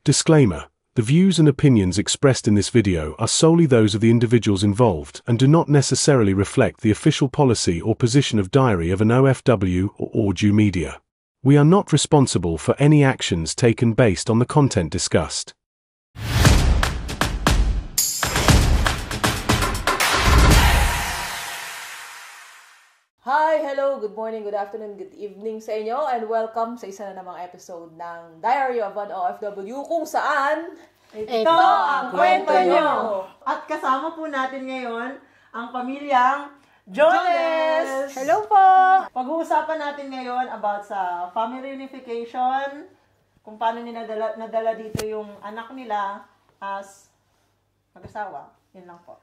Disclaimer: the views and opinions expressed in this video are solely those of the individuals involved and do not necessarily reflect the official policy or position of Diary of an OFW or Audio Media. We are not responsible for any actions taken based on the content discussed. Hi, hello, good morning, good afternoon, good evening sa inyo, and welcome sa isa na namang episode ng Diary of an OFW kung saan ito ang kwento nyo. At kasama po natin ngayon ang pamilyang Jones! Hello po! Pag-uusapan natin ngayon about sa family reunification, kung paano nila nadala dito yung anak nila as mag-asawa. Yun lang po.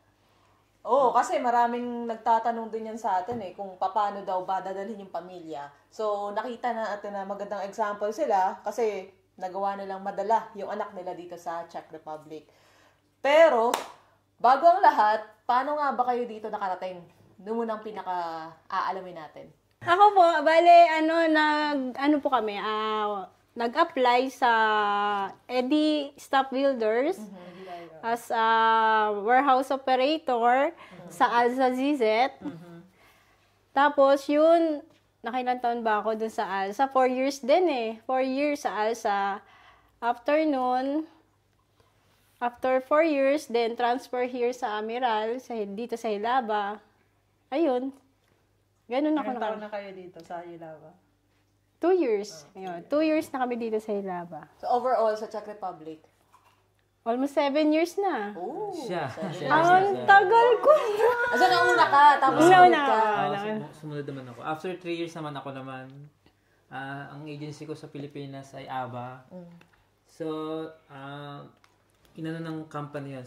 Oo, kasi maraming nagtatanong din yan sa atin kung paano daw ba dadalhin yung pamilya. So, nakita natin na magandang example sila kasi nagawa nilang madala yung anak nila dito sa Czech Republic. Pero, bago ang lahat, paano nga ba kayo dito nakarating? Doon muna ang pinaka-aalamin natin. Ako po, bale, nag-apply sa Eddie Staff Builders as a warehouse operator sa Alza ZZ. Tapos yun, nakailan taon ba ako dun sa Alza? 4 years din 4 years sa Alza. After 4 years, then transfer here sa Amiral, dito sa Hilaba. Ayun. Ganun ako Ilang taon na kayo dito sa Hilaba? 2 years. Ayun, 2 years na kami dito sa Hilaba. So, overall, sa Czech Republic? Almost 7 years na. Oh, Ang tagal ko. So, nauna ka, tapos Nauna ka. Sumunod naman ako. After 3 years naman ako naman, ang agency ko sa Pilipinas ay ABA. So, inano ng company yun,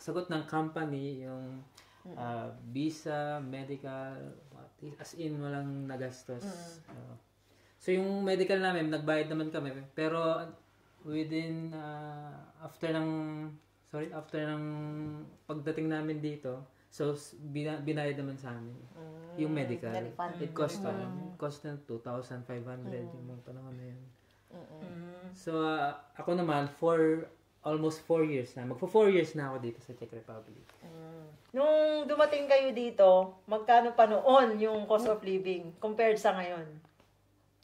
sagot ng company yung visa, medical, as in walang nagastos. So, yung medical namin, nagbayad naman kami, pero within after ng pagdating namin dito, so binayad naman sa amin yung medical. It cost na 2,500 yung mga panahon na yun. So ako naman almost 4 years na. Magpo 4 years na ako dito sa Czech Republic. Nung dumating kayo dito, magkano pa noon yung cost of living compared sa ngayon?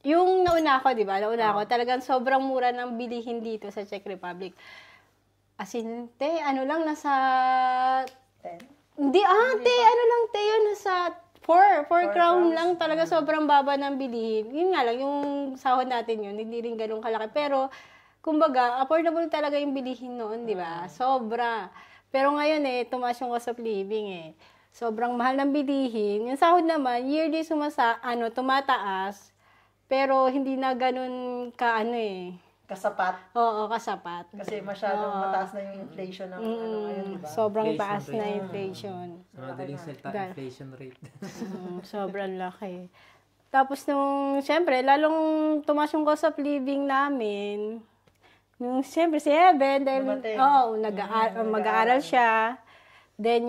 Yung nauna ako, di ba? Nauna ako, talagang sobrang mura ng bilihin dito sa Czech Republic. As in, nasa... 10? Hindi, yun, nasa 4 crown lang. Talaga sobrang baba ng bilihin. Yun nga lang, yung sahod natin yun, hindi rin ganun kalaki. Pero, kumbaga, affordable talaga yung bilihin noon, di ba? Sobra. Pero ngayon tumaas yung cost of living Sobrang mahal ng bilihin. Yung sahod naman, yearly tumataas. Pero hindi na ganun Kasapat? Oo, kasapat. Kasi masyadong mataas na yung inflation ng ngayon, diba? Sobrang Inflation taas rate. na inflation. Sa madaling salita, inflation rate. Sobrang laki. Tapos siyempre, lalong tumaas yung cost of living namin. Siyempre, si Eben, dahil, mag-aaral siya. Then,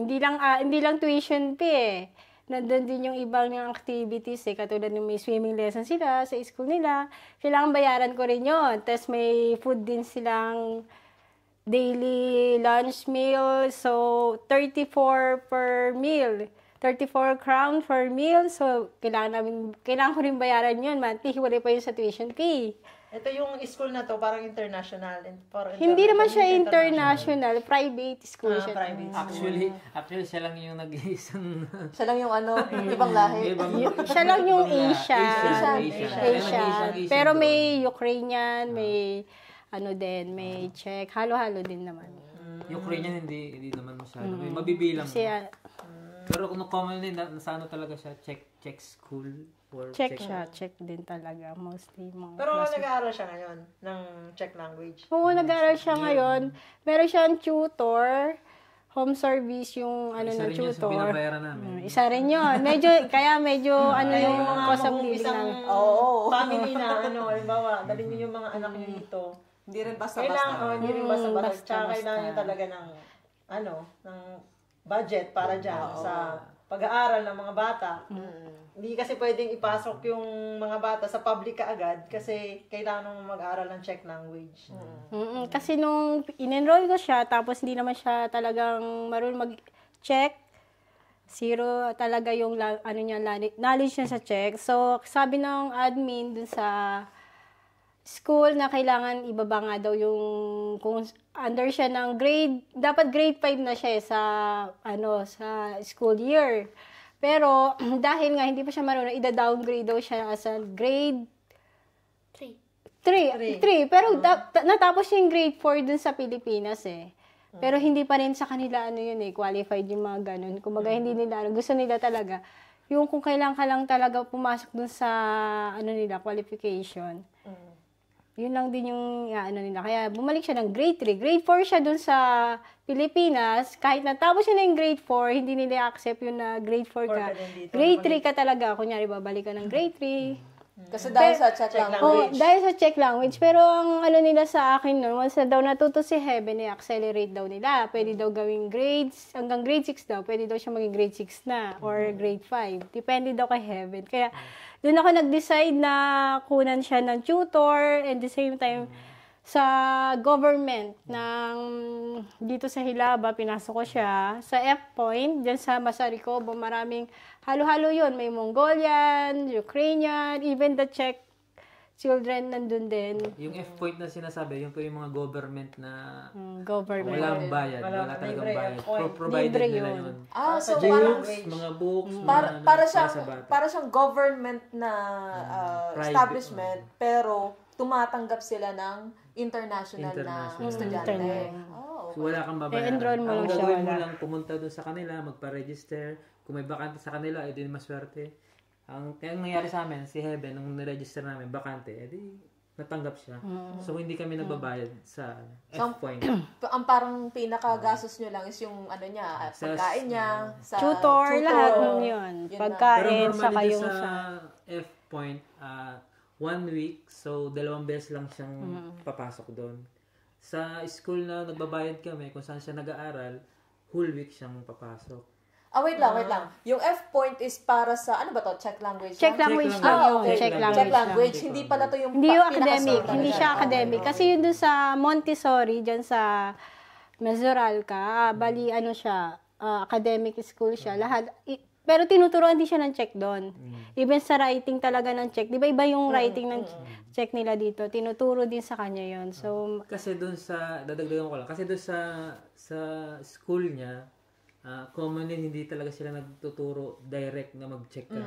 hindi lang tuition fee Nandun din yung ibang yung activities katulad ng may swimming lesson sila sa school nila. Kailangan bayaran ko rin yun. Tapos may food din silang daily lunch meal. So, 34 per meal. 34 crown per meal. So, kailangan ko rin bayaran yun. Monthly, hiwalay pa yun sa tuition fee. Ito yung school na to, parang international. Hindi naman siya international. Private school siya. Private Actually, siya lang yung nag-iisang... Siya lang yung ibang lahi. Siya lang yung Asia. Asia. Pero may Ukrainian, may may Czech. Halo-halo din naman. Ukrainian hindi naman masyado. May mabibilang. Pero kung commonly, nasa talaga siya, Czech school. Czech siya. Czech din talaga. Mostly mga Pero nag-aaral siya ngayon ng Czech language? Oo, nag-aaral siya ngayon. Meron siyang tutor. Home service yung Isa rin yun sa tutor. binabayaran namin. Isa rin yun. Medyo yung cost of living namin. Family na, halimbawa, dalhin niyo yung mga anak niyo dito. Hindi rin basta-basta. Hindi rin basta-basta. Tsaka kailangan niyo talaga ng budget para dyan sa pag-aaral ng mga bata. Hindi kasi pwedeng ipasok yung mga bata sa public kaagad kasi kailangan mong mag-aaral ng Czech language. Kasi nung in-enroll ko siya, tapos hindi naman siya talagang marunong mag-check, zero talaga yung knowledge niya sa Czech. So, sabi ng admin dun sa school na kailangan ibaba nga daw yung kung under siya ng grade, dapat grade 5 na siya sa sa school year. Pero dahil nga hindi pa siya marunong, ida-downgrade daw siya as a grade 3. Pero natapos yung grade 4 dun sa Pilipinas eh. Pero hindi pa rin sa kanila qualified yung mga ganun. Kumbaga hindi nila gusto nila talaga yung kung kailan ka lang talaga pumasok dun sa qualification. Yun lang din yung nila. Kaya bumalik siya ng grade 3. Grade 4 siya dun sa Pilipinas. Kahit natapos siya ng grade 4, hindi nila accept yun na grade 4 ka. Grade 3 ka talaga. Kunyari, babalik ka ng grade 3. Kasi dahil sa Czech language. Dahil sa Czech language. Pero ang nila sa akin nun, once na daw natuto si Heaven, i-accelerate daw nila. Pwede daw gawing grades, hanggang grade 6 daw. Pwede daw siya maging grade 6 na or grade 5. Depende daw kay Heaven. Kaya, doon ako nag-decide na kunan siya ng tutor and the same time sa government ng dito sa Hilaba, pinasok ko siya sa F-Point, dyan sa Masarikobo, maraming halo-halo yun. May Mongolian, Ukrainian, even the Czech children nandun din. Yung F-Point na sinasabi, yun po yung mga government na Government. walang bayad. Wala talagang bayad. Provided Libre nila yun. yun. So parang Mga books, para siyang government na establishment, pero tumatanggap sila ng international na estudyante. So, wala kang babayaran. enroll mo Ang lang siya, gagawin mo wala. lang, pumunta doon sa kanila, magpa-register. Kung may bakante sa kanila, edi maswerte. Ang nangyari sa amin, si Heaven, nung niregister namin, bakante, edi natanggap siya. So, hindi kami nagbabayad sa F-Point. Ang parang pinakagastos nyo lang is yung pagkain niya, sa Tutor, lahat nun yun. Yun Pagkain, Pero saka normally yung sa F-Point, 1 week, so 2 beses lang siyang papasok doon. Sa school na nagbabayad kami, kung saan siya nag-aaral, whole week siyang papasok. Wait lang. Yung F-Point is para sa, ano ba to? Czech language? Czech language Czech lang yun. language. Czech Czech language. language. Hindi pala to yung Hindi yung academic. pinakasource Hindi siya talaga. academic. Kasi yun doon sa Montessori, dyan sa Mesoralca, bali siya, academic school siya. Lahat, pero tinuturuan din siya ng Czech doon. Even sa writing talaga ng Czech. Di ba iba yung writing ng Czech nila dito? Tinuturo din sa kanya yun. So, Kasi doon sa, dadagdagan ko lang, kasi doon sa school niya, commonly hindi talaga sila nagtuturo direct na mag-check ka.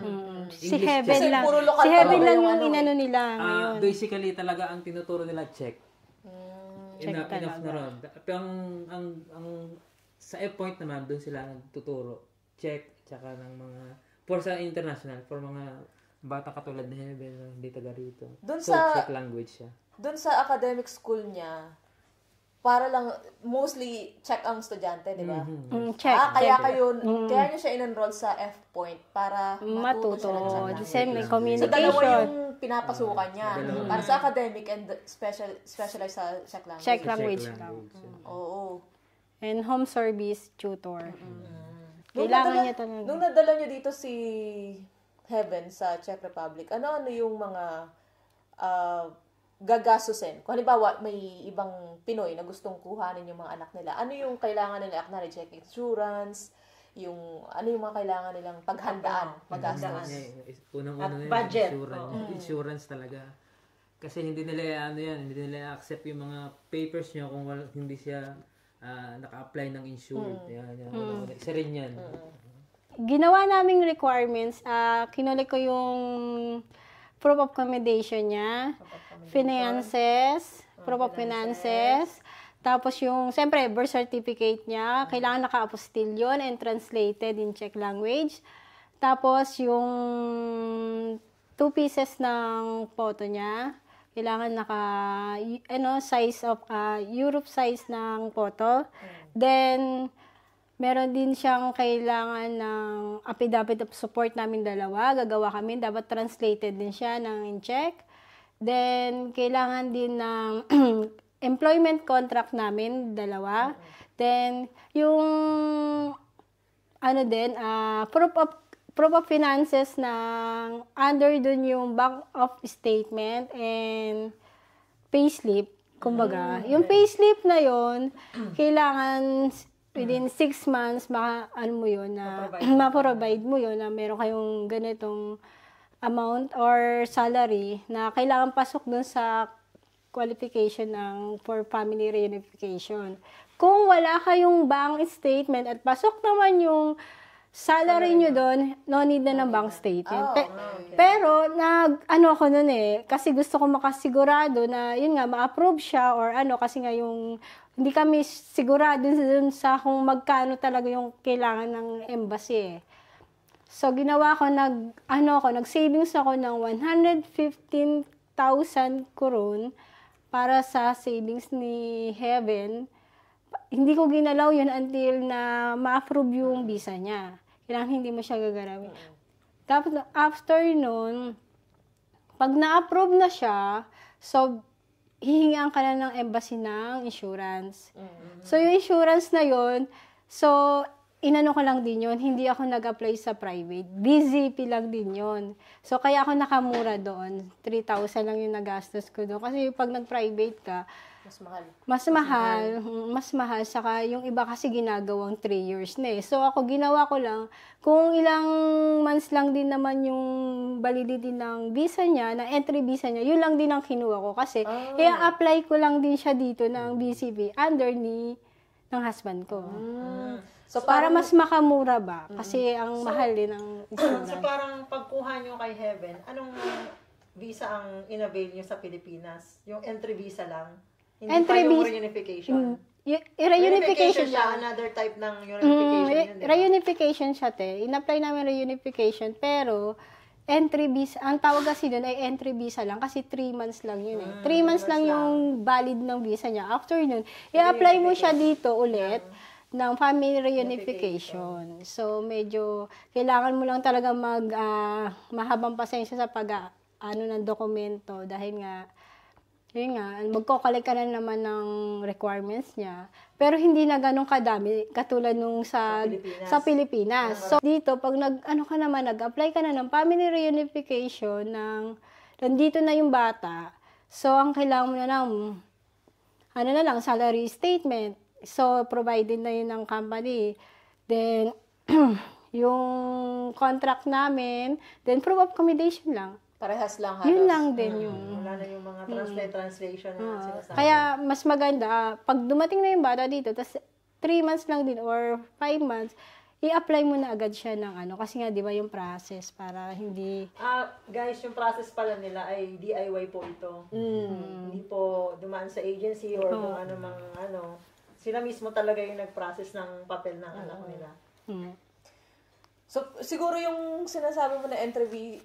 si Heaven Kasi lang. puro local Si Heaven talaga lang yung yung inano nila ngayon. Basically talaga ang tinuturo nila check. Check Enough talaga. na ron. Pero ang sa F-Point naman, doon sila nagtuturo. Check, tsaka ng mga, for sa international, for mga bata katulad ni Heaven, hindi taga rito. Doon So, sa- check language siya. Doon sa academic school niya, para lang, mostly Czech ang estudyante, di ba? Check. Kaya kaya niyo siya in-enroll sa F-Point para matuto siya ng Czech Matuto. language. Same So, dalawa communication. yung pinapasukan niya. Para sa academic and specialized sa Czech language. Czech language Check lang. language. Oo. And home service tutor. Nung Kailangan niya talaga. Nung nadala niyo dito si Heaven sa Czech Republic, ano yung mga gagastusin? Kung halimbawa, may ibang Pinoy na gustong kuhanin yung mga anak nila, ano yung kailangan nila? Acknowledge check insurance, ano yung mga kailangan nilang paghandaan, magastos? Unang-una yun, budget. Insurance talaga. Kasi hindi nila hindi nila accept yung mga papers niya kung hindi siya naka-apply ng insurance. Yan. Isa rin yan. Ginawa naming requirements, kinulik ko yung proof of accommodation niya, proof of finances, tapos yung, siyempre, birth certificate niya, kailangan naka-apostil yun and translated in Czech language. Tapos yung 2 pieces ng photo niya, kailangan size of, Europe size ng photo. Then, meron din siyang kailangan ng affidavit of support namin dalawa. Gagawa kami. Dapat translated din siya in Czech. Then, kailangan din ng employment contract namin dalawa. Then, yung proof of finances ng under dun yung bank of statement and payslip. Kumbaga, yung payslip na yon kailangan within 6 months, ma-provide mo yun na meron kayong ganitong amount or salary na kailangan pasok dun sa qualification ng for family reunification. Kung wala kayong bank statement at pasok naman yung salary nyo doon, no need na ng bank statement. Pero, ako nun kasi gusto ko makasigurado na, yun nga, ma-approve siya or kasi nga yung, hindi kami sigurado dun sa kung magkano talaga yung kailangan ng embassy So, ginawa ko, nag-savings ako ng 115,000 kurun para sa savings ni Heaven. Hindi ko ginalaw yun until na ma-approve yung visa niya. Kailangan hindi mo siya gagalawin. Tapos, after nun, pag na-approve na siya, so, hihingaan ka na ng embassy ng insurance. So, yung insurance na yun, so, inano ko lang din yun, hindi ako nag-apply sa private. BZP lang din yun. So, kaya ako nakamura doon. 3,000 lang yung nagastos ko doon. Kasi pag nag-private ka, mas mahal. Saka yung iba kasi ginagawang 3 years na So, ako ginawa ko lang, kung ilang months lang din naman yung validity ng visa niya, na entry visa niya, yun lang din ang kinuha ko. Kasi, i-apply ko lang din siya dito ng BCP under ng husband ko. So, para mas makamura ba? Kasi ang mahal din ng insurance. So, parang pagkuha nyo kay Heaven, anong visa ang in-avail nyo sa Pilipinas? Yung entry visa lang? Hindi pa yung reunification? Reunification siya, another type ng reunification. Reunification siya, In-apply namin reunification, pero entry visa, ang tawag kasi doon ay entry visa lang kasi 3 months lang yun 3 months lang yung valid ng visa niya. After nun, i-apply mo siya dito ulit ng family reunification. So, medyo kailangan mo lang talaga mahabang pasensya sa ng dokumento dahil nga yun nga, magko-collect ka na naman ng requirements niya. Pero hindi na ganun kadami, katulad nung sa Pilipinas. So, dito, pag nag-apply ka na ng family reunification, nandito na yung bata, so, ang kailangan mo na lang, salary statement. So, provided na yun ng company. Then, yung contract namin, then proof of accommodation lang. Parehas lang halos. Yun lang din yung... Wala na yung mga translation na sinasabi. Kaya, mas maganda, pag dumating na yung bata dito, tapos 3 months lang din or 5 months, i-apply mo na agad siya ng kasi nga, di ba, yung process para hindi... Guys, yung process pala nila ay DIY po ito. Hindi po dumaan sa agency or kung sila mismo talaga yung nag-process ng papel ng anak nila. So, siguro yung sinasabi mo na entry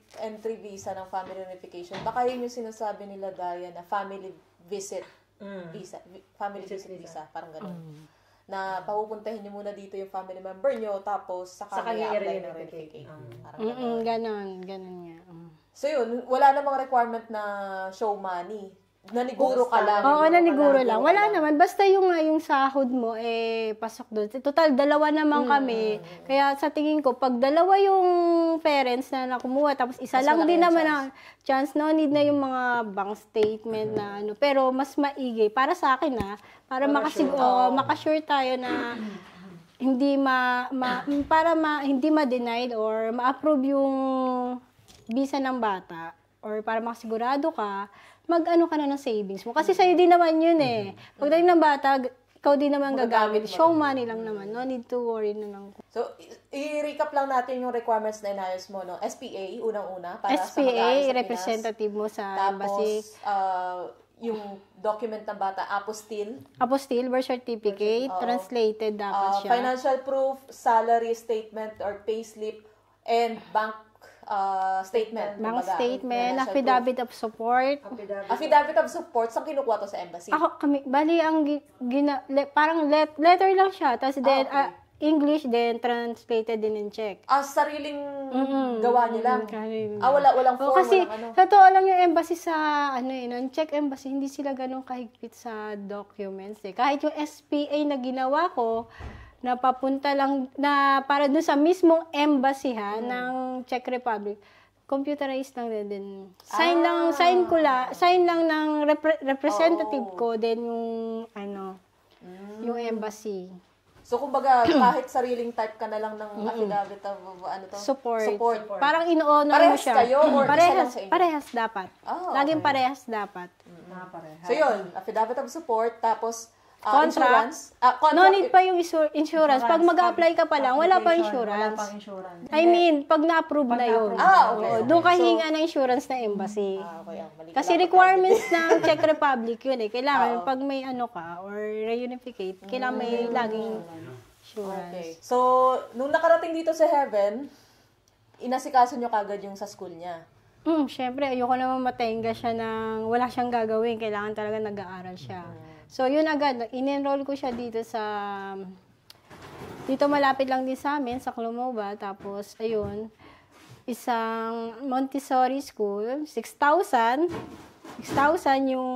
visa ng family reunification, baka yun yung sinasabi nila, Daya, na family visit visa. Family visit visa. Parang gano'n. Na papupuntahin nyo muna dito yung family member nyo, tapos saka i-apply ng reunification. Parang gano'n. Ganon nga. So yun, wala namang requirement na show money. Naniguro ka lang. Oo, naniguro lang. Wala naman. Basta yung sahod mo, pasok doon. Total, 2 naman kami. Kaya sa tingin ko, pag 2 yung parents na nakumuha, tapos isa lang din naman ang chance, no need na yung mga bank statement na Pero mas maigi. Para sa akin, para makasure tayo na hindi hindi ma-denied or ma-approve yung visa ng bata or para makasigurado ka, mag-ano ka na ng savings mo. Kasi sa'yo din naman yun Pagdating ng bata, ikaw din naman gagamit. Show money lang naman. No need to worry na lang. So, i-recap lang natin yung requirements na inayos mo, no? SPA, unang-una. Para SPA, sa representative mo sa embassy. Tapos, yung document ng bata, apostille, birth certificate, translated dapat siya. Financial proof, salary statement or payslip, and bank statement. Bank statement, affidavit of support. Affidavit of support, saan kinukuha to sa embassy? Bali, parang letter lang siya. Tapos then, English, then translated din in Czech. Sariling gawa niyo lang? Walang form, kasi, walang totoo lang yung embassy sa, Czech embassy, hindi sila ganun kahigpit sa documents. Kahit yung SPA na ginawa ko, na papunta lang, na para dun sa mismong embassy ng Czech Republic, computerized lang din. Sign lang ng representative ko, then yung, yung embassy. So, kumbaga, kahit sariling type ka na lang ng affidavit of, Support. Support. Parang ino-honor mo Parehas siya. kayo or isa lang sa inyo? Parehas dapat. Oh, Laging parehas dapat. So, yun, affidavit of support, tapos Contract. insurance. No need pa yung insurance. Pag mag-apply ka pa lang, wala pa Wala insurance. pang insurance. I mean, pag na-approve na yun. Okay. Doon ka hinga ng insurance na embassy. Okay, mali Kasi pala. requirements ng Czech Republic yun eh. Kailangan pag may ka or reunificate, kailangan may laging insurance. Okay. So, nung nakarating dito sa Heaven, inasikaso nyo kagad yung sa school niya. Syempre, ayoko naman matenga siya ng wala siyang gagawin. Kailangan talaga nag-aaral siya. So, yun agad. In-enroll ko siya dito malapit lang din sa amin, sa Clomova. Tapos, ayun, isang Montessori school, 6,000. 6,000 yung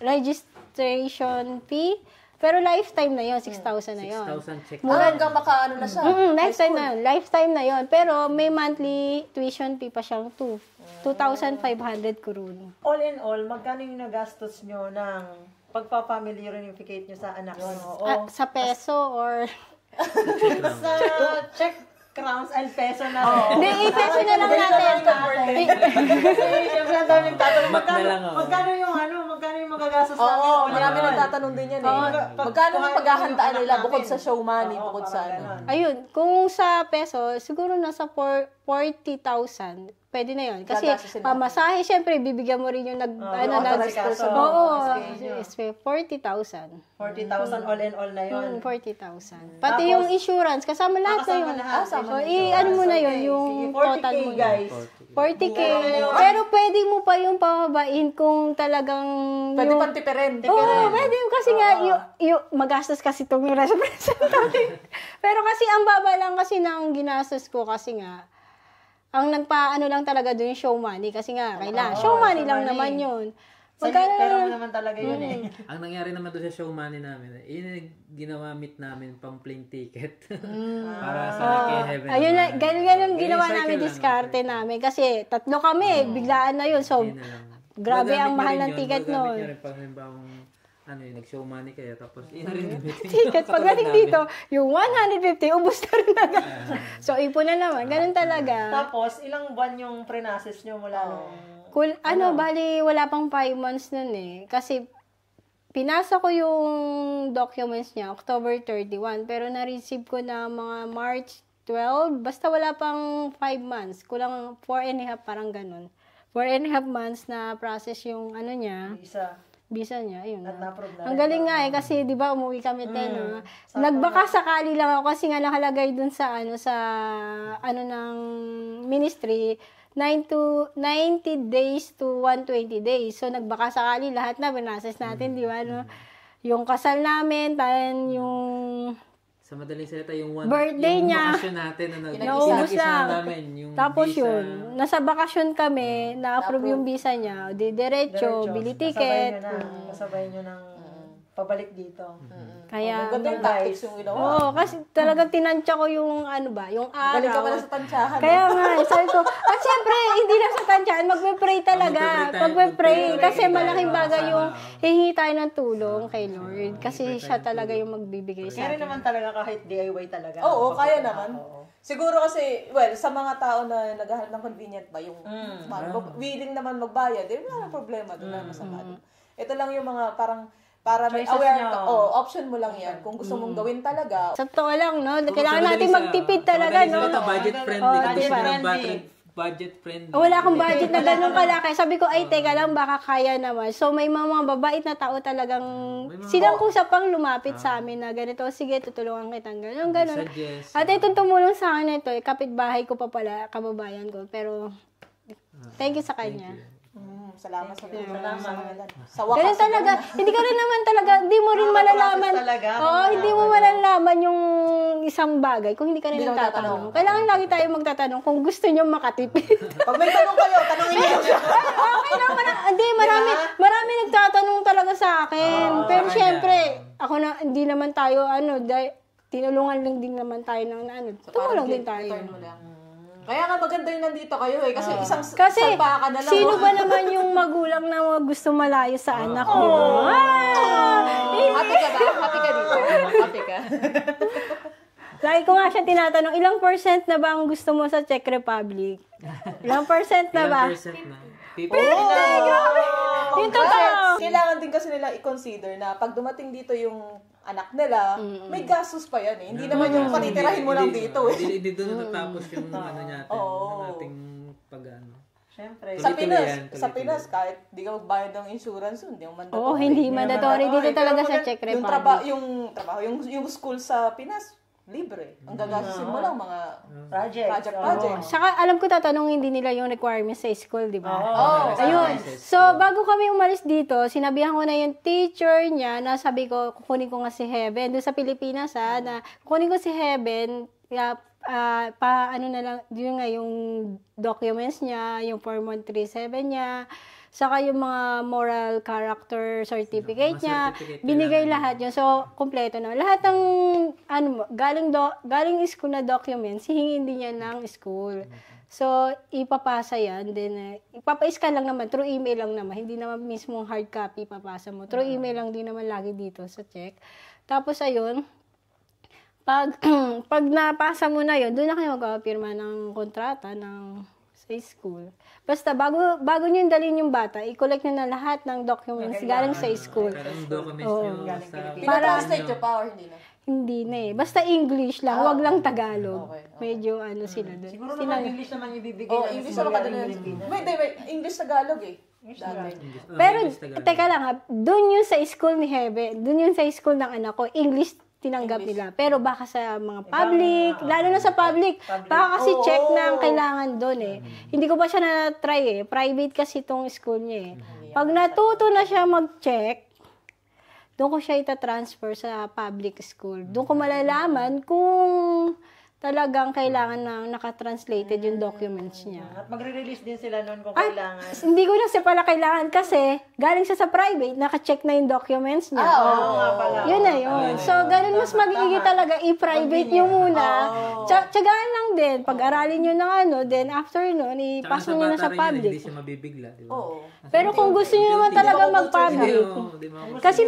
registration fee. Pero lifetime na yon 6,000 na yon. 6,000 check. Hanggang makaano na siya. Lifetime na yun. Lifetime na yon. Pero may monthly tuition fee pa siyang 2,500 kurun. All in all, magkano yung nagastos nyo ng pagpa-family reunificate nyo sa anak nyo? O Sa peso or... sa Czech crowns and peso na. Hindi, i-peso na lang natin. Kasi syempre ang dami nagtatanong, Mat na lang ako. magkano yung magagastos namin? Oo, marami nagtatanong din yan eh. Magkano yung paghahandaan nila bukod sa show money, bukod sa ano? Ayun, kung sa peso, siguro nasa 40,000. Pwede na yun. Kasi Gagastusin natin. pamasahe, syempre, bibigyan mo rin yung asikaso. Oo, SPA nyo. 40,000. 40,000 all in all na yun. 40,000. Pati yung insurance, kasama lahat na yun. So, ano mo na yun, yung Sige, 40K total mo. guys. 40K. Pero pwede mo pa yung pababain kung talagang... Pwede pang tipirin. Oo, pwede. Kasi nga, magastos kasi itong representative. Pero kasi ang baba lang kasi ng ginastos ko kasi nga, ang nagpaano lang talaga doon yung show money. Kasi nga, kailangan. Show money lang naman yun. Pero mo naman talaga yun eh. Ang nangyari naman doon sa show money namin, yun yung ginawa meet namin pang plane ticket. Para sa kay Heaven. Ayun na, ganun ginawa Recycle namin, lang, diskarte namin. Kasi 3 kami, biglaan na yun. So, Yun na lang. grabe ang Magamit nyo mahal rin ng yun. ticket Magamit nun. nyo rin pag halimbawang nag-show money kayo, tapos yun na rin gamitin nyo. Ticket, Katulad pagdating namin. dito, yung 150, ubus na rin agad. So, ipon na naman. Ganun talaga. Tapos, ilang buwan yung pre-nasis nyo mula nung... Cool. Bali, wala pang 5 months nun eh. Kasi, pinasa ko yung documents niya, October 31. Pero na-receive ko na mga March 12. Basta wala pang 5 months. Kulang 4.5, parang ganun. 4.5 months na process yung niya. Visa niya, ayun. At na-approve na Ang galing nga eh, kasi di ba umuwi kami no? Nagbaka sakali lang ako kasi nga nakalagay dun sa ng ministry, 90 days to 120 days. So, nagbaka sakali lahat na, binasas natin, di ba, no? Yung kasal namin, yung Sa madaling salita, yung birthday yung niya, bakasyon natin na naubos nag-isa lang. namin. Yung Tapos visa, yun, nasa bakasyon kami, na-approve yung visa niya, diretso, bili ticket. Kasabay nyo ng pabalik dito. Kaya, Maganda yung tactics yung ginawa. oo, kasi talagang tinansya ko yung yung araw. Galing ka pala sa tansyahan. Kaya nga, sabi ko, at syempre, hindi lang sa tansyahan, magpe-pray talaga. Magpe-pray, kasi malaking bagay yung hihingi tayo ng tulong kay Lord. Kasi siya talaga yung magbibigay sa Kaya atin. naman talaga kahit DIY talaga. Oo, kaya naman. Siguro kasi, sa mga tao na naghahanap ng convenient ba, yung willing naman magbayad, wala nang problema doon na masama doon. Ito lang yung mga para may Choices aware nyo. ka, option mo lang yan. Kung gusto mong gawin talaga, Sa totoo lang, no? Kung Kailangan sa natin madaling magtipid sa talaga, madaling no? salita, budget friendly. Oo, Kasi diba? budget friendly. Wala akong budget na ganun kalaki. Sabi ko, ay, teka lang, baka kaya naman. So, may mga babait na tao talagang, silang kusa pang lumapit sa amin na ganito, sige, tutulungan kitang ganun. Suggest. At itong tumulong sa akin na ito, kapitbahay ko pa pala, kababayan ko. Pero, thank you sa kanya. salamat sa tulong. Salamat. Sa wakas. Ganun talaga. Hindi ka rin naman talaga, hindi mo rin malalaman. talaga. Oo, hindi mo malalaman yung isang bagay kung hindi ka rin Hindi ka nagtatanong. Kailangan lagi tayo magtatanong kung gusto nyo makatipid. Pag may tanong kayo, tanongin niyo siya. Okay lang, marami nagtatanong talaga sa akin. Pero syempre, ako na, hindi naman tayo, tinulungan lang din naman tayo ng ano. So, Tumulong parang din tayo. return mo lang. Kaya nga maganda yung nandito kayo eh. Kasi isang Kasi, salpa ka na lang. sino ba naman yung magulang na gusto malayo sa anak, di ba? Happy ka ba? Happy ka dito? Happy ka? Lagi ko nga siya tinatanong, ilang percent na ba ang gusto mo sa Czech Republic? Ilang percent na ba? Ilang percent na? 50? Yung totoo. Kailangan din kasi nila i-consider na pag dumating dito yung anak nila, may gastos pa yan eh. Hindi naman yung patitirahin mo lang dito eh. Hindi doon natatapos yung ano natin. Yung ating pag-ano. Siyempre. Sa Pinas, kahit di ka magbayad ng insurance, hindi mo mandatory. Oo, hindi mandatory dito talaga sa Czech Yung Republic. yung school sa Pinas, libre. Ang gagastusin mo lang mga project. Saka alam ko tatanungin din nila yung requirements sa school, di ba? Ayun. Yes. So, bago kami umalis dito, sinabihan ko na yung teacher niya na sabi ko, kukunin ko nga si Heaven. Doon sa Pilipinas, na kukunin ko si Heaven, ano na lang, yun nga, yung documents niya, yung Form 137 niya, saka yung mga moral character certificate niya, binigay lahat yun. So, kompleto na. Lahat ng, galing school na documents, hihingin din yan ng school. So, ipapasa yan. Then, ipapa-scan lang naman, through email lang naman. Hindi naman mismo hard copy papasa mo. Through email lang din naman lagi dito sa Czech. Tapos, ayun, pag napasa mo na yun, doon na kayo mag-pirma ng kontrata sa school. Basta, bago nyo dalhin yung bata, i-collect nyo na lahat ng documents galing sa school. Yung documents nyo sa... Pinatranslate nyo pa or hindi na? Hindi na eh. Basta English lang, wag lang Tagalog. Medyo sila doon. Siguro naman English naman yung bibigay English naman ka doon. May English Tagalog eh. Pero, teka lang doon yun sa school ni Hebe, doon yun sa school ng anak ko, English tinanggap nila. Pero baka sa mga public, lalo na sa public, baka kasi check na ang kailangan doon eh. Hindi ko pa siya na-try eh. Private kasi itong school niya eh. Pag natuto na siya mag-check, doon ko siya ita-transfer sa public school. Doon ko malalaman kung talagang kailangan na naka-translated yung documents niya. At magre-release din sila noon kung kailangan. Hindi ko na siya pala kailangan kasi galing siya sa private, naka-check na yung documents niya. Oo nga pala. Yun na yun. So, ganun mas magiging talaga i-private nyo muna. Tsagaan lang din. Pag-aralin nyo ng then after nun, ipasok nyo na sa public. Hindi siya mabibigla, di ba? Oo. Pero kung gusto nyo naman talaga mag-public, kasi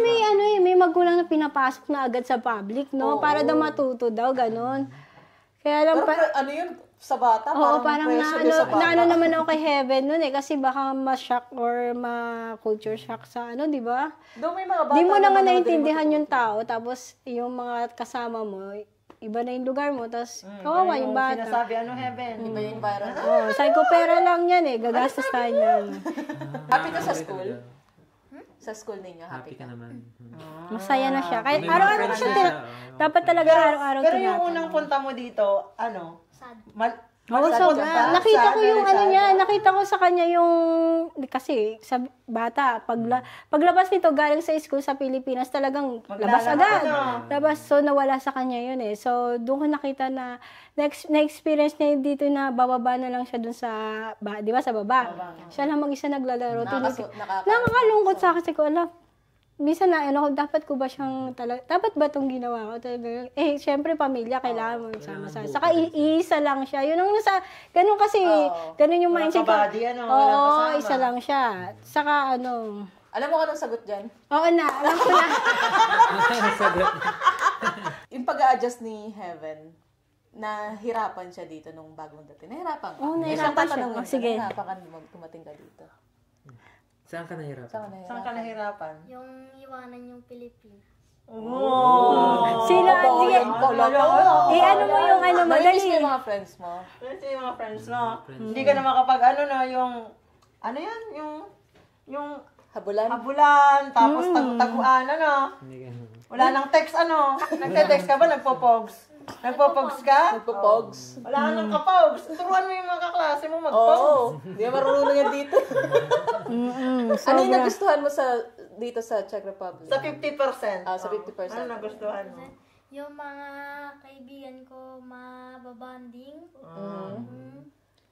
may magulang na pinapasok na agad sa public, no? Para daw matuto daw, ganun. Kaya lang Pero ano yun, sa bata? Oo, parang na naman ako kay Heaven nun eh. Kasi baka ma-shock or ma-culture shock sa di ba? Doon may mga bata. Di mo naman naintindihan yung tao, tapos yung mga kasama mo, iba na yung lugar mo, tapos kawawa yung bata. Sinasabi, Heaven? Iba yung parang. Oo, psycho-pera lang yan eh. Gagastos tayo yan. Happy ka sa school? Sa school ninyo, happy Happy ka naman. Masaya na siya. Kahit May araw-araw mga siya, friends siya, dapat talaga araw-araw Pero yung tinatanong. unang punta mo dito, Oo, so, nakita ko yung niya, nakita ko sa kanya yung, kasi sa bata, paglabas nito galing sa school sa Pilipinas, talagang labas agad. Labas, so nawala sa kanya yun eh. So, doon ko nakita na, na-experience niya dito na bababa na lang siya dun sa, di ba, sa baba. Siya lang mag-isa naglalaro. Nakakalungkot sa akin, ko, minsan na, dapat ko ba siyang dapat ba itong ginawa ko? Siyempre, pamilya, kailangan mo sama-sama. Saka, iisa lang siya. Yun ang ganun kasi, ganun yung mindset ko. Oo, isa lang siya. Saka, Alam mo ka nang sagot dyan? Oo na, alam ko na. Yung pag-a-adjust ni Heaven, nahirapan siya dito nung bagong dating. Nahirapan ka? Oo, nahirapan siya. Sige. Nahirapan ka nung tumating ka dito. Saan ka nahirapan? Saan ka nahirapan? Yung iwanan yung Pilipinas. Sila, sige. Ano mo yung madali. Namiss mo yung mga friends mo? Kasi yung mga friends mo. Hindi ka na makapag yung Habulan? habulan, tapos taguan, Wala nang text, Nagte-text ka ba? Nagpo-pogs? Nagpo-pogs ka? Nagpo-pogs? Wala ka nang kapogs. Turuan mo yung mga kaklase mo mag-pogs. Oo. Hindi ka marunong yan dito. Ano yung nagustuhan mo dito sa Czech Republic? Sa 50%. Sa 50%. Ano nagustuhan mo? Yung mga kaibigan ko mababanding.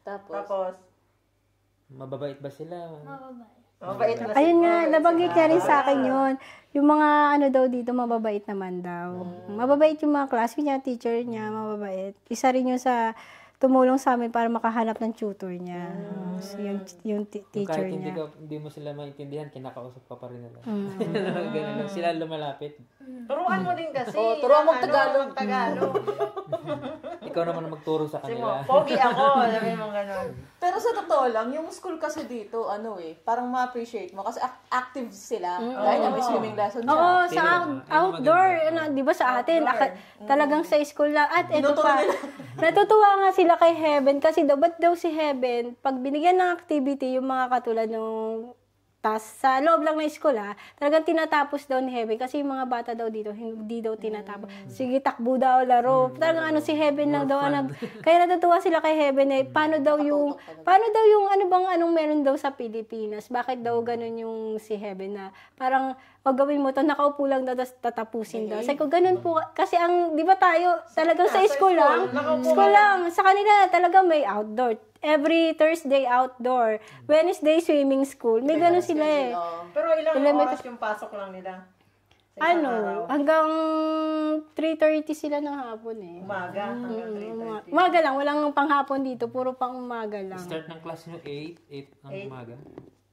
Tapos? Mababait ba sila? Mababay. Mabait na Ayun nga, nabanggit niya rin sa akin yun. yung mga ano daw dito, mababait naman daw. Mababait yung mga classmate niya, teacher niya, mababait. Isa rin yun sa tumulong sa amin para makahanap ng tutor niya. Yung teacher Kahit niya. hindi mo sila maintindihan, kinakausap ka pa rin nila. Ganun lang. Sila lumalapit. Turuan mo din kasi. turuan mo ng Tagalog. Tagalog. Ikaw naman ang magturo sa Kasi kanila. mo, pogi ako. Sabi mo gano'n. Pero sa totoo lang, yung school kasi dito, parang ma-appreciate mo. Kasi active sila. Dahil may swimming lesson siya. Oo, sa Ayun, outdoor, maganda. di ba sa atin, talagang sa school lang. At ito pa, natutuwa nga sila kay Heaven kasi daw, ba't daw si Heaven, pag binigyan ng activity, yung mga katulad ng sa loob lang ng school talagang tinatapos daw ni Heaven kasi yung mga bata daw dito hindi daw tinatapos. Sige, takbo daw, laro. Talagang si Heaven lang daw kaya natutuwa sila kay Heaven paano daw yung anong meron daw sa Pilipinas? Bakit daw ganun yung si Heaven na parang gawin mo to, nakaupo lang daw, tapos tatapusin daw. Sabi ko, ganun po, kasi di ba tayo, talagang sa school lang, sa kanila talagang may outdoor. Every Thursday outdoor. Wednesday swimming school. May ganun sila Pero ilang oras yung pasok lang nila? Sa isang araw? Hanggang 3:30 sila ng hapon Umaga hanggang 3:30. Umaga lang, walang panghapon dito, puro pang umaga lang. Start ng class nyo 8 ang umaga.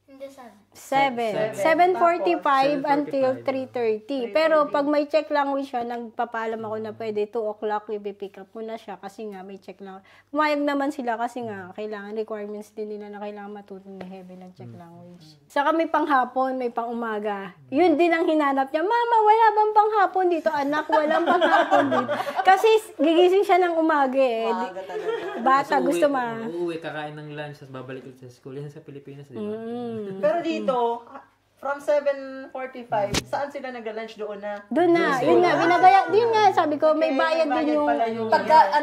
Hindi sad. 7:45 until 3:30. Pero pag may check language siya, nagpapaalam ako na pwede 2 o'clock i-pick up mo na siya kasi nga may check lang. Kumayag naman sila kasi nga kailangan requirements din nila na kailangan matuto ni Heaven ng check language. Saka may panghapon, may pang umaga. Yun din ang hinanap niya. Mama, wala bang panghapon dito? Anak, walang panghapon dito. Kasi gigising siya ng umaga Maaga talaga. Bata, Tapos gusto ma. uuwi, kakain ng lunch, tapos babalik ulit sa school. Yan sa Pilipinas, di ba? Pero dito, from 7:45, saan sila nag-lunch doon na? Doon na. Yun nga, yun nga, sabi ko, may bayad din yung... pala yung... Pagka,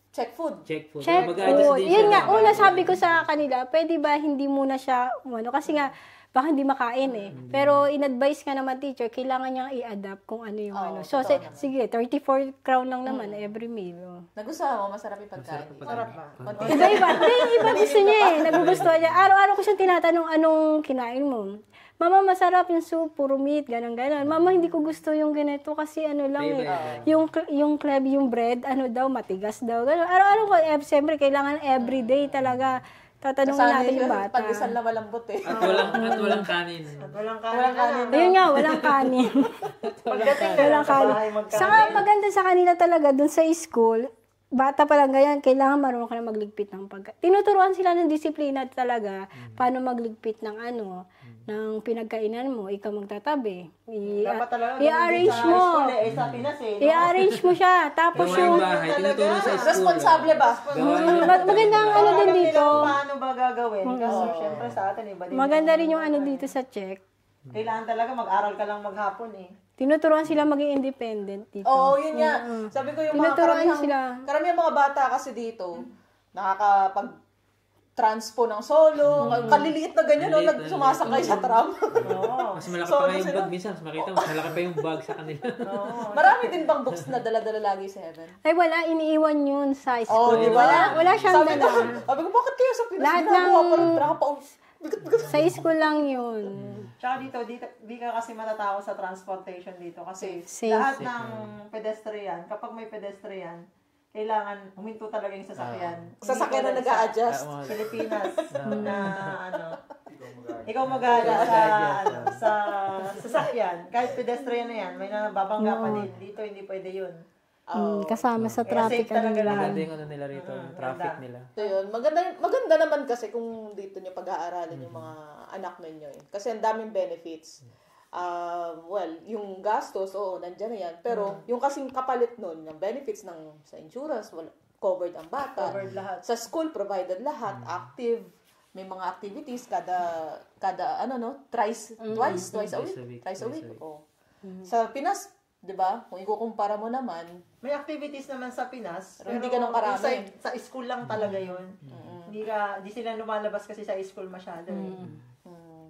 check food. Check food. Check Mag-adjust food. din Yun siya nga, ng- una sabi ko sa kanila, pwede ba hindi muna siya, kasi nga, baka hindi makain Pero in-advise ka naman teacher, kailangan niyang i-adapt kung ano yung ano. So, sige, 34 crown lang naman every meal. Nagustuhan mo, masarap yung pagkain. Sarap ba? Iba-iba. Hindi, yung iba gusto niya Nagugustuhan niya. Araw-araw ko siyang tinatanong anong kinain mo. Mama, masarap yung soup, puro meat, gano'n. Mama, hindi ko gusto yung ganito kasi ano lang yung club, yung bread, matigas daw. Ganun. Araw-araw ko, siyempre, kailangan everyday talaga. Tatanungin natin yung bata. Pag-isal na malambot At walang kanin. Walang kanin. Ayun nga, walang kanin. Pagdating na lang sa bahay magkanin. Saka maganda sa kanila talaga, dun sa school, bata pa lang ganyan, kailangan marunong ka na magligpit ng pagkain. Tinuturuan sila ng disiplina talaga, paano magligpit ng ng pinagkainan mo, ikaw magtatabi. Dapat talaga I-arrange sa mo. school sa Pinas no? I-arrange mo siya. Tapos Gawain yung... bahay, tinuturo sa school. Responsable ba? Maganda ang ano din dito. Paano ba gagawin? Kasi syempre sa atin, iba din. Maganda rin yung ano dito sa check. Kailangan talaga mag-aral ka lang maghapon Tinuturuan sila maging independent dito. Oo, yun nga. Sabi ko yung mga Tinuturuan sila. karamihang mga bata kasi dito, nakakapag-transpo ng solo, kaliliit na ganyan, sumasakay sa tram. Mas malaki pa nga yung bag. Minsan, mas makita, mas malaki pa yung bag sa kanila. Marami din bang books na dala-dala lagi sa Heaven? Ay, wala. Iniiwan yun sa school. di ba? Wala siyang Sabi dala. ko, bakit kayo sa Pinas? Lahat Ginagawa ng- pa rin, bigat-bigat. Sa school lang yun. Tsaka dito, di ka kasi matatao sa transportation dito kasi Safe. lahat ng pedestrian, kapag may pedestrian, kailangan huminto talaga yung sasakyan. Sasakyan na nag-a-adjust. Sa Pilipinas na ikaw mag-aala sa sasakyan. Kahit pedestrian na yan, may nababangga pa din. Dito hindi pwede yun. Kasama sa Kaya traffic. safe talaga lahat. Maganda yung ano nila rito, yung traffic nila. So yun, maganda naman kasi kung dito nyo pag-aaralin yung mga anak ninyo Kasi ang daming benefits. Yung gastos, nandiyan na yan. Pero yung kasing kapalit nun, yung benefits sa insurance, covered ang bata. Covered lahat. Sa school, provided lahat. Active. May mga activities kada twice a week. Twice a week. Sa Pinas, 'di ba? Kung ikukumpara mo naman, May activities naman sa Pinas, Pero hindi ganun karami. Sa school lang talaga yun. Hindi sila lumalabas kasi sa school masyado.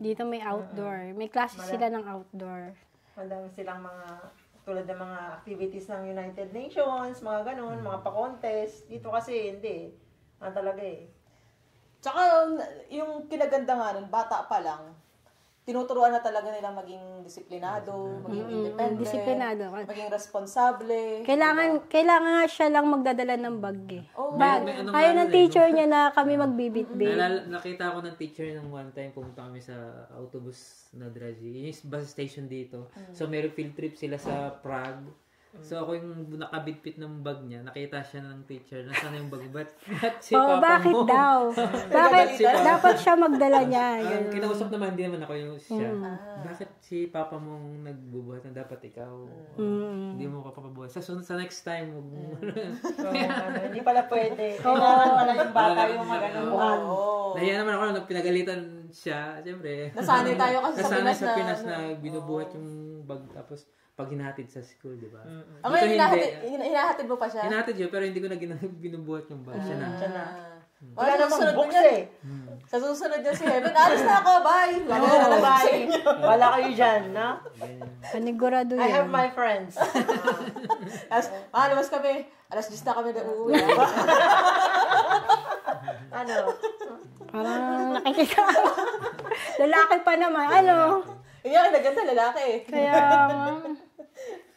Dito may outdoor. May classes sila ng outdoor. Madami silang tulad ng mga activities ng United Nations, mga ganun, mga pa-contest. Dito kasi hindi. Talaga Tsaka yung kinaganda nga nun, bata pa lang, tinuturuan na talaga nila maging disiplinado, maging independent, disiplinado. maging responsable. Kailangan nga siya lang magdadala ng bag eh. Bag. May ano Ayaw nga ng nun teacher niya na kami magbibitbit. Nakita ko ng teacher nung one time, pumunta kami sa autobus na Draji. Yung bus station dito. So, may field trip sila sa Prague. So, ako yung nakabitbit ng bag niya. Nakita siya ng teacher. Nasaan yung bag? Ba't si papa bakit mo? daw? Bakit dapat siya magdala niya? Ang kinausap naman, hindi naman ako yung siya. Bakit si papa mong nagbubuhat na dapat ikaw? Hindi mo kapapabuhat. Sa next time, Hindi pala pwede. Kailangan pala yung bata yung mag-anong buhat. nahiya naman ako nung pinagalitan siya. Siyempre. Nasanay tayo kasi nasanay sa sa Pinas na binubuhat yung bag tapos pag hinahatid sa school, di ba? Ang hinahatid mo pa siya? Hinahatid yun, pero hindi ko na binubuhat yung bag. Siya na. Wala namang susunod books niyan. eh. Sa susunod niya si Heaven, alis na ako, bye! Bye. Wala kayo dyan, no? Panigurado I yan. have my friends. Tapos, lumabas kami, alas 10 na kami na uuwi. Ano? Parang nakikita. Lalaki pa naman. Yung naganda lalaki eh. Kaya,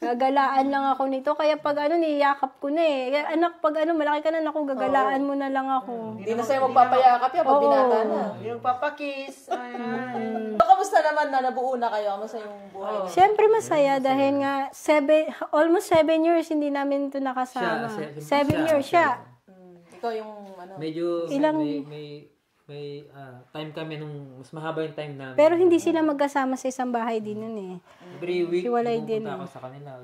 gagalaan lang ako nito. Kaya pag niyakap ko na eh. Kaya anak, pag malaki ka na, naku, gagalaan mo na lang ako. Hindi na sa'yo magpapayakap yan pag binata na. Yung papakiss. So, kamusta naman na nabuo na kayo? Kamusta yung buhay niyo? Siyempre masaya dahil nga almost 7 years hindi namin ito nakasama. 7 years siya. Ikaw yung Medyo Ilang- may time kami nung mas mahaba yung time namin. Pero hindi sila magkasama sa isang bahay din nun eh. Every week, Hiwalay din pumunta ako sa kanila.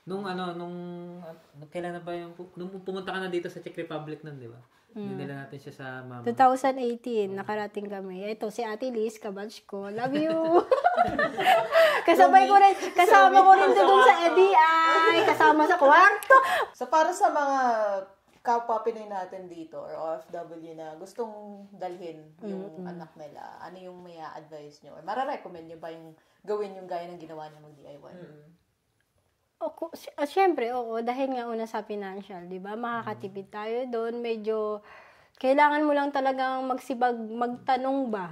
Nung kailan na ba yung, nung pumunta ka na dito sa Czech Republic nun, di ba? Dinala natin siya sa mama. 2018, nakarating kami. Ito, si Ate Liz, kabatch ko. Love you! Kasama ko rin doon sa EDI. Kasama sa kwarto. So, para sa mga kapwa Pinoy natin dito or OFW na gustong dalhin yung anak nila, ano yung may advice nyo? Or mararecommend nyo ba yung gawin yung gaya ng ginawa niya mag-DIY? Siyempre, oo. Dahil nga una sa financial, di ba? Makakatipid tayo doon. Medyo, kailangan mo lang talagang magtanong ba?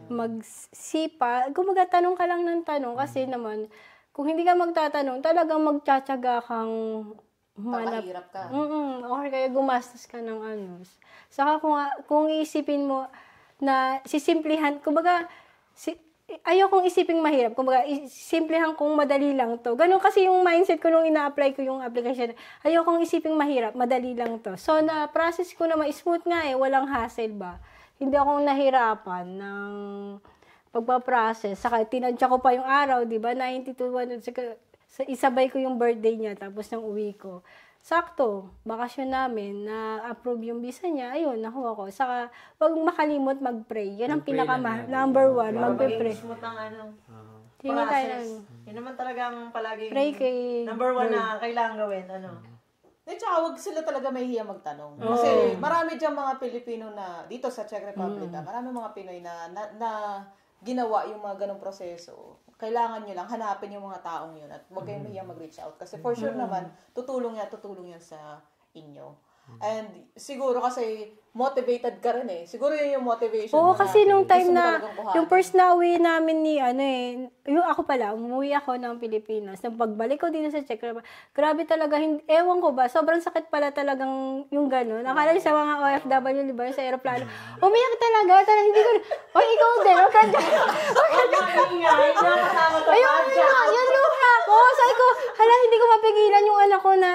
Magsipa. Kumaga, tanong ka lang ng tanong. Kasi naman, kung hindi ka magtatanong, talagang magtsatsaga kang Papahirap ka. Or kaya gumastos ka ng Saka kung iisipin mo na sisimplihan, kumbaga, ayokong isiping mahirap. Kumbaga, simplihan kong madali lang to. Ganun kasi yung mindset ko nung ina-apply ko yung application. Ayokong isiping mahirap, madali lang to. So, na-process ko na ma-smooth nga walang hassle ba. Hindi akong nahirapan ng pagpa-process. Saka, tinadya ko pa yung araw, di ba? 92, 100, isabay ko yung birthday niya, tapos nang uwi ko. Sakto, bakasyon namin, na-approve yung visa niya, ayun, nakuha ko. Saka, wag makalimot mag-pray. Yan ang number 1, mag-pray. Smooth ang Tingin tayo lang. Yun naman talagang palaging Pray kay number 1 na kailangan gawin. Tsaka wag sila talaga mahihiya magtanong. Kasi marami dyan mga Pilipino na, dito sa Czech Republic, marami mga Pinoy na ginawa yung mga ganong proseso. Kailangan nyo lang hanapin yung mga taong yun at huwag kayong mahiyang mag-reach out. Kasi for sure naman, tutulong yan sa inyo. And siguro kasi motivated ka rin Siguro yun yung motivation. Oo, kasi nung time gusto mo na, talagang kuhanin. yung first na uwi namin ni, yung ako pala, umuwi ako ng Pilipinas. Nang pagbalik ko dito sa Czech Republic, grabe talaga, ewan ko ba, sobrang sakit pala talagang yung gano'n. Nakala sa mga OFW, di ba, sa aeroplano, umiyak talaga, hindi ko, ikaw din, huwag ka dyan. Ayun, yung luha ko. Sabi ko, hindi ko mapigilan yung anak ko na,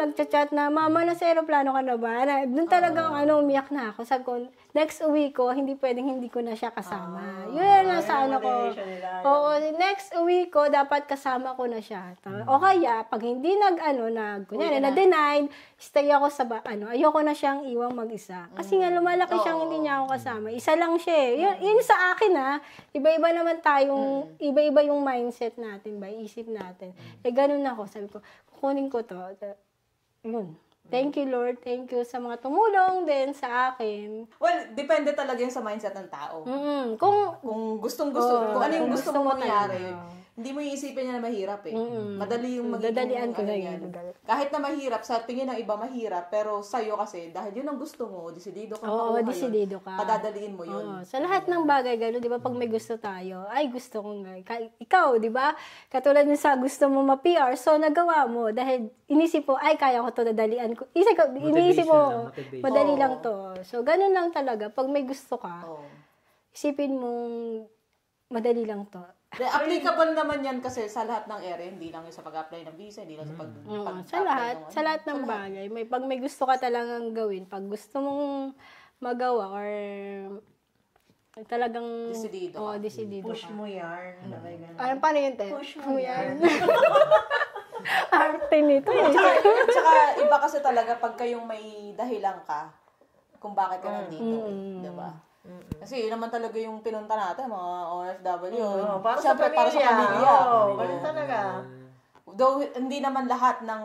nagchat-chat na, mama, nasa aeroplano ka na ba? Doon talagang, umiyak na ako. Sabi ko, next uwi ko, hindi ko na siya kasama. Yun na sa ko. Oo, next uwi ko, dapat kasama ko na siya. O kaya, pag hindi kunyari, na-denied, stay ako sa, ayoko na siyang iwang mag-isa. Kasi nga, lumalaki siyang hindi niya ako kasama. Isa lang siya Yun sa akin iba-iba naman tayong, iba-iba yung mindset natin, isip natin. Ganun ako. Sabi ko, kukunin ko to. Yun. Thank you, Lord. Thank you sa mga tumulong din sa akin. Well, depende talaga yun sa mindset ng tao. Kung Kung gustong-gusto, kung ano yung gusto mong mangyari. hindi mo iisipin niya na mahirap eh. Madali yung magiging Dadalian ko na yan. yun. Kahit na mahirap, sa tingin ng iba mahirap, pero sa'yo kasi, dahil yun ang gusto mo, desidido ka Oo, makuha desidido yun, ka. padadaliin mo yun. Oo, sa lahat ng bagay, gano'n, di ba, pag may gusto tayo, ay, gusto kong, ikaw, di ba, katulad ng sa gusto mo ma-PR, so, nagawa mo, dahil inisip mo, ay, kaya ko to, dadalian ko. Iniisip mo, Motivation. madali lang to. So, gano'n lang talaga, pag may gusto ka, Oo. isipin mong, madali lang to. Applicable naman yan kasi sa lahat ng area, hindi lang yung sa pag-apply ng visa, hindi lang sa Sa lahat ng bagay. Pag may gusto ka talagang gawin, pag gusto mong magawa or talagang Desidido ka. desidido Push ka. mo yarn. Sabay ganun. Paano yun, te? Push mo yarn. Arte nito eh. Tsaka iba kasi talaga pag kayong may dahilan ka kung bakit ka nandito. Di ba? Kasi yun naman talaga yung pinunta natin, mga OFW. Para sa Siyempre, pamilya. para sa pamilya. Ganun talaga. Though, hindi naman lahat ng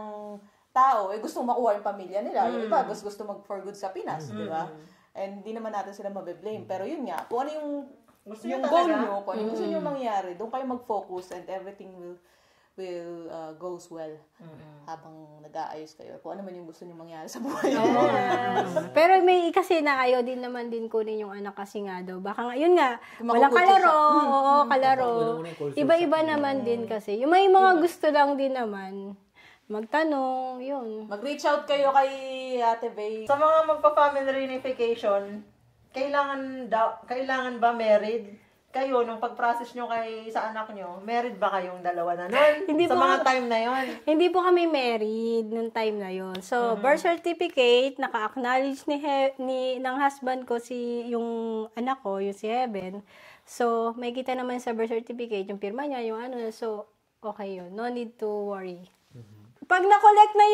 tao, gusto makuha yung pamilya nila. Yung iba, gusto mag-for good sa Pinas, di ba? And hindi naman natin sila mabe-blame. Pero yun nga, kung ano yung Gusto niyo goal talaga? nyo, kung ano yung gusto nyo mangyari, doon kayo mag-focus and everything will goes well habang nag-aayos kayo. Kung ano man yung gusto nyo mangyari sa buhay. Pero may kasi na ayaw din naman din kunin yung anak kasi nga daw. Baka nga, yun nga, walang Makukulture kalaro. Oo, kalaro. Una-una yung culture Iba-iba naman din kasi. Yung may mga gusto lang din naman, magtanong, yun. Mag-reach out kayo kay Ate Bay. Sa mga magpa-family reunification, kailangan ba married? Kayo, nung pag-process nyo sa anak nyo, married ba kayong dalawa na nun? Hindi sa po mga time na yon. Hindi po kami married nung time na yon. So, birth certificate, naka-acknowledge ng husband ko yung anak ko, yung si Heaven. So, may kita naman sa birth certificate, yung pirma niya, yung ano. So, okay yun. No need to worry. Pag na-collect na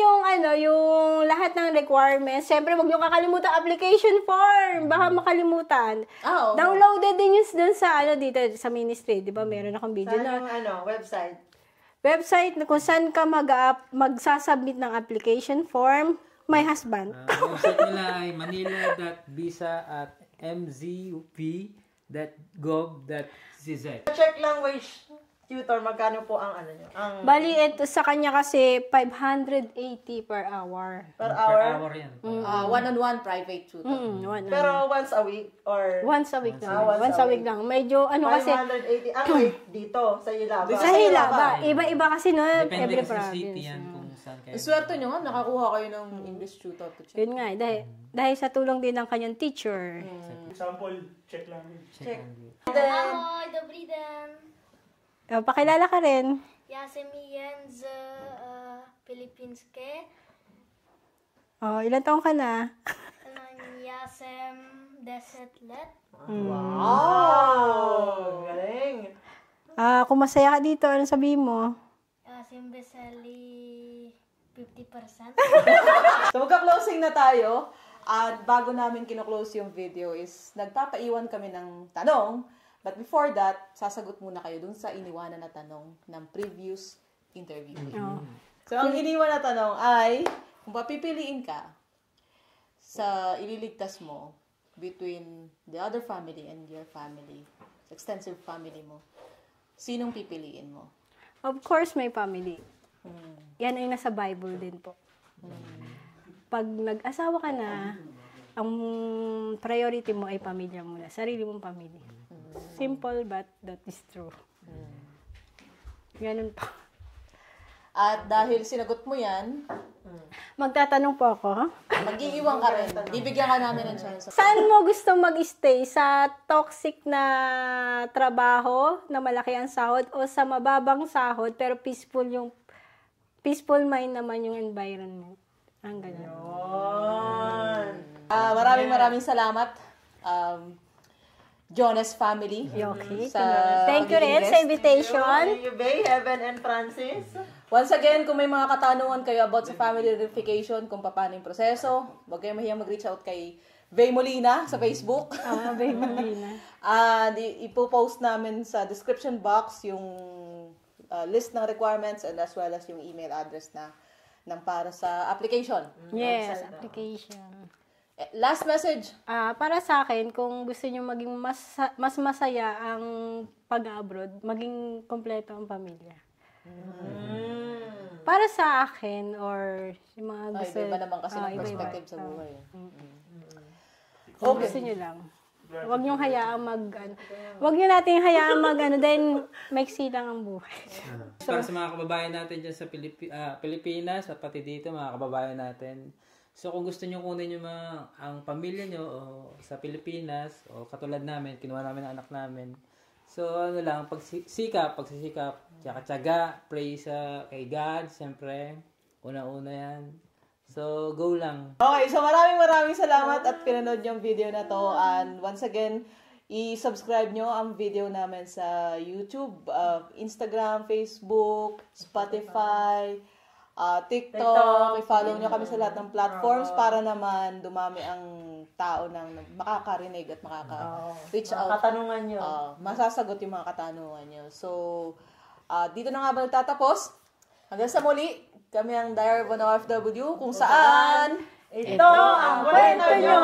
yung lahat ng requirements, syempre, wag niyo kakalimutan application form. Baka makalimutan. Oo. Downloaded din yun dun sa, dito, sa ministry. Di ba, meron akong video Saan na yung website? website na kung saan ka magsasubmit ng application form, my husband. Website nila ay manila.visa@mzup.gov.cz. Check language tutor, magkano po ang nyo? Ang Bali, ito sa kanya kasi 580 per hour. per Per hour? hour yan. One-on-one private tutor. Pero once a week or Once a week lang. once Once a a week lang. Medyo kasi 580 ang rate dito sa Ilaba. sa Hilaba, iba-iba kasi no, Depende every kasi sa city province. yan kung saan kayo. Swerte nyo nga, nakakuha kayo ng English tutor to check. Yun nga, dahil sa tulong din ng kanyang teacher. Example, check lang. Check. Ahoy, dobrý den. Pakilala ka rin. Já jsem Jen z Filipínské. Ilan taong ka na? Já jsem 10 let. Wow! Galing! Kung masaya ka dito, anong sabihin mo? Já jsem veselý 50%. So magka-closing na tayo. At bago namin kino-close yung video is nagpapaiwan kami ng tanong. But before that, sasagot muna kayo dun sa iniwanan na tanong ng previous interview. So ang iniwan na tanong ay, kung papipiliin ka sa ililigtas mo between the other family and your family, extensive family mo, sinong pipiliin mo? Of course, may family. Yan ay nasa Bible din po. Pag nag-asawa ka na, ang priority mo ay pamilya muna. Sarili mong pamilya. Simple but that is true. Ganun po. At dahil sinagot mo yan, Magtatanong po ako. mag-iiwan ka rin. Bibigyan ka namin ng chance. Saan mo gusto mag-stay? Sa toxic na trabaho na malaki ang sahod o sa mababang sahod pero peaceful mind naman yung environment? Ang ganyan. Maraming salamat. Jonas family. Okay. Sa Thank you rin sa invitation. Thank you, Bay, Heaven, and Francis. Once again, kung may mga katanungan kayo about sa family reunification, kung paano yung proseso, huwag kayong mahiyang mag-reach out kay Vey Molina sa Facebook. Baby Molina. And ipopost namin sa description box yung list ng requirements and as well as yung email address ng para sa application. Yes, application. Last message. Para sa akin, kung gusto niyo maging mas masaya ang pag-abroad, maging kompleto ang pamilya. Para sa akin, or yung mga gusto... Iba naman kasi ng iba-iba. perspective sa buhay. Kung gusto niyo lang. Huwag niyong hayaan huwag niyo nating hayaan then maiksi lang ang buhay. Para sa mga kababayan natin dyan sa Pilipinas at pati dito, mga kababayan natin. So kung gusto niyo kunin yung ang pamilya niyo o sa Pilipinas o katulad namin, kinuha namin ang anak namin. So ano lang, pagsisikap, tiyaga, pray kay God, siyempre. Una-una yan. So go lang. Okay, so maraming salamat at pinanood yung video na to. And once again, i-subscribe nyo ang video namin sa YouTube, Instagram, Facebook, Spotify, TikTok. I-follow nyo kami sa lahat ng platforms para naman dumami ang tao nang makakarinig at makaka-reach out. Katanungan nyo. Masasagot yung mga katanungan nyo. So, dito na nga ba nagtatapos? Hanggang sa muli, kami ang Diary of an OFW kung saan Ito ang kwento nyo!